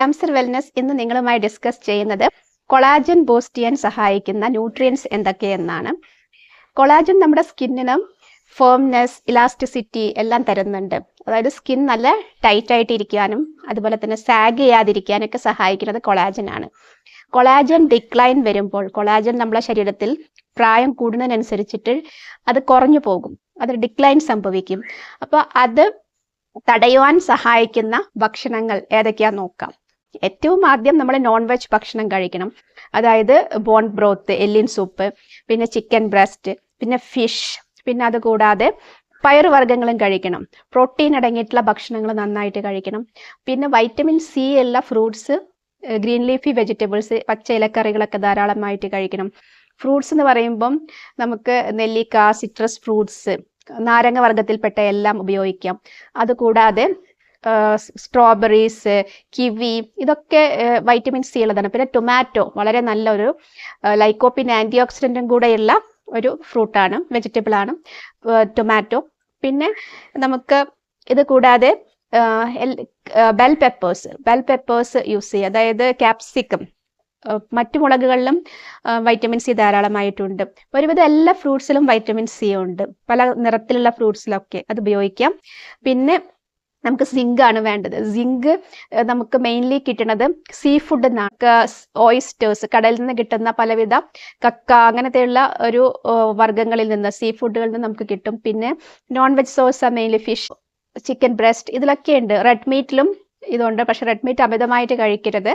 Cancer wellness ഇന്ന് നിങ്ങളുമായി discuss ചെയ്യുന്നത് കൊളാജൻ ബൂസ്റ്റ് ചെയ്യാൻ സഹായിക്കുന്ന ന്യൂട്രിയൻസ് എന്തൊക്കെയെന്നാണ്. കൊളാജൻ നമ്മുടെ സ്കിന്നിന് ഫേംനെസ്, ഇലാസ്റ്റിസിറ്റി എല്ലാം തരുന്നുണ്ട്. അതായത് സ്കിൻ നല്ല ടൈറ്റ് ആയിട്ട് ഇരിക്കാനും അതുപോലെ തന്നെ സാഗ് ചെയ്യാതിരിക്കാനൊക്കെ സഹായിക്കുന്നത് കൊളാജൻ ആണ്. കൊളാജൻ ഡിക്ലൈൻ വരുമ്പോൾ, കൊളാജൻ നമ്മുടെ ശരീരത്തിൽ പ്രായം കൂടുന്നതിനനുസരിച്ചിട്ട് അത് കുറഞ്ഞു പോകും, അത് ഡിക്ലൈൻ സംഭവിക്കും. അപ്പോൾ അത് തടയുവാൻ സഹായിക്കുന്ന ഭക്ഷണങ്ങൾ ഏതൊക്കെയാന്ന് നോക്കാം. ഏറ്റവും ആദ്യം നമ്മൾ നോൺ വെജ് ഭക്ഷണം കഴിക്കണം. അതായത് ബോൺ ബ്രോത്ത്, എല്ലിൻ സൂപ്പ്, പിന്നെ ചിക്കൻ ബ്രസ്റ്റ്, പിന്നെ ഫിഷ്, പിന്നെ അതുകൂടാതെ പയറുവർഗ്ഗങ്ങളും കഴിക്കണം. പ്രോട്ടീൻ അടങ്ങിയിട്ടുള്ള ഭക്ഷണങ്ങൾ നന്നായിട്ട് കഴിക്കണം. പിന്നെ വൈറ്റമിൻ സി ഉള്ള ഫ്രൂട്ട്സ്, ഗ്രീൻ ലീഫി വെജിറ്റബിൾസ്, പച്ച ഇലക്കറികളൊക്കെ ധാരാളമായിട്ട് കഴിക്കണം. ഫ്രൂട്ട്സ് എന്ന് പറയുമ്പം നമുക്ക് നെല്ലിക്ക, സിട്രസ് ഫ്രൂട്ട്സ്, നാരങ്ങ വർഗ്ഗത്തിൽപ്പെട്ട എല്ലാം ഉപയോഗിക്കാം. അതുകൂടാതെ സ്ട്രോബെറീസ്, കിവി, ഇതൊക്കെ വൈറ്റമിൻ സി ഉള്ളതാണ്. പിന്നെ ടൊമാറ്റോ വളരെ നല്ലൊരു ലൈക്കോപ്പിൻ ആൻറ്റി ഓക്സിഡൻറ്റും കൂടെയുള്ള ഒരു ഫ്രൂട്ടാണ്, വെജിറ്റബിൾ ആണ് ടൊമാറ്റോ. പിന്നെ നമുക്ക് ഇത് കൂടാതെ ബെൽ പെപ്പേഴ്സ് യൂസ് ചെയ്യുക. അതായത് ക്യാപ്സിക്കം, മറ്റു മുളകുകളിലും വൈറ്റമിൻ സി ധാരാളമായിട്ടുണ്ട്. ഒരുവിധം എല്ലാ ഫ്രൂട്ട്സിലും വൈറ്റമിൻ സി ഉണ്ട്, പല നിറത്തിലുള്ള ഫ്രൂട്ട്സിലൊക്കെ അത് ഉപയോഗിക്കാം. പിന്നെ നമുക്ക് സിങ്ക് ആണ് വേണ്ടത്. സിങ്ക് നമുക്ക് മെയിൻലി കിട്ടുന്നത് സീ ഫുഡ് നിന്നാണ്. ഓയിസ്റ്റേഴ്സ്, കടലിൽ നിന്ന് കിട്ടുന്ന പലവിധ കക്ക അങ്ങനത്തെയുള്ള ഒരു വർഗ്ഗങ്ങളിൽ നിന്ന്, സീ ഫുഡുകളിൽ നിന്ന് നമുക്ക് കിട്ടും. പിന്നെ non veg source mainly fish, chicken breast, ഇതിലൊക്കെ ഉണ്ട്. റെഡ് മീറ്റിലും ഇതുണ്ട്, പക്ഷെ റെഡ് മീറ്റ് അമിതമായിട്ട് കഴിക്കരുത്.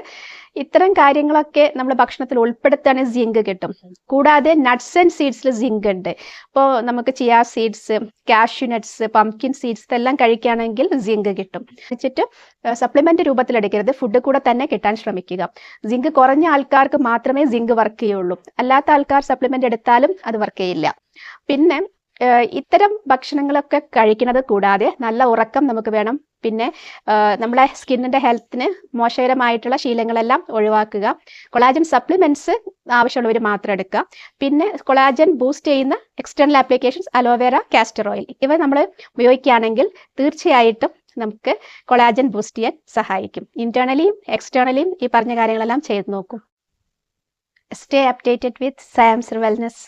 ഇത്തരം കാര്യങ്ങളൊക്കെ നമ്മൾ ഭക്ഷണത്തിൽ ഉൾപ്പെടുത്തുകയാണെങ്കിൽ സിങ്ക് കിട്ടും. കൂടാതെ നട്ട്സ് ആൻഡ് സീഡ്സിൽ സിങ്ക് ഉണ്ട്. ഇപ്പോൾ നമുക്ക് chia seeds, cashew nuts, pumpkin seeds ഇതെല്ലാം കഴിക്കുകയാണെങ്കിൽ സിങ്ക് കിട്ടും. വെച്ചിട്ട് സപ്ലിമെന്റ് രൂപത്തിൽ എടുക്കരുത്, ഫുഡ് കൂടെ തന്നെ കിട്ടാൻ ശ്രമിക്കുക. സിങ്ക് കുറഞ്ഞ ആൾക്കാർക്ക് മാത്രമേ സിങ്ക് വർക്ക് ചെയ്യുള്ളൂ, അല്ലാത്ത ആൾക്കാർ സപ്ലിമെന്റ് എടുത്താലും അത് വർക്ക് ചെയ്യില്ല. പിന്നെ ഇത്തരം ഭക്ഷണങ്ങളൊക്കെ കഴിക്കുന്നത് കൂടാതെ നല്ല ഉറക്കം നമുക്ക് വേണം. പിന്നെ നമ്മളെ സ്കിന്നിന്റെ ഹെൽത്തിന് മോശകരമായിട്ടുള്ള ശീലങ്ങളെല്ലാം ഒഴിവാക്കുക. കൊളാജൻ സപ്ലിമെന്റ്സ് ആവശ്യമുള്ളവർ മാത്രം എടുക്കുക. പിന്നെ കൊളാജൻ ബൂസ്റ്റ് ചെയ്യുന്ന external applications aloe vera, castor oil, ഇവ നമ്മൾ ഉപയോഗിക്കുകയാണെങ്കിൽ തീർച്ചയായിട്ടും നമുക്ക് കൊളാജൻ ബൂസ്റ്റ് ചെയ്യാൻ സഹായിക്കും. ഇന്റേണലിയും എക്സ്റ്റേണലിയും ഈ പറഞ്ഞ കാര്യങ്ങളെല്ലാം ചെയ്ത് നോക്കും. സ്റ്റേ അപ്ഡേറ്റഡ് വിത്ത് സാംസർ വെൽനസ്.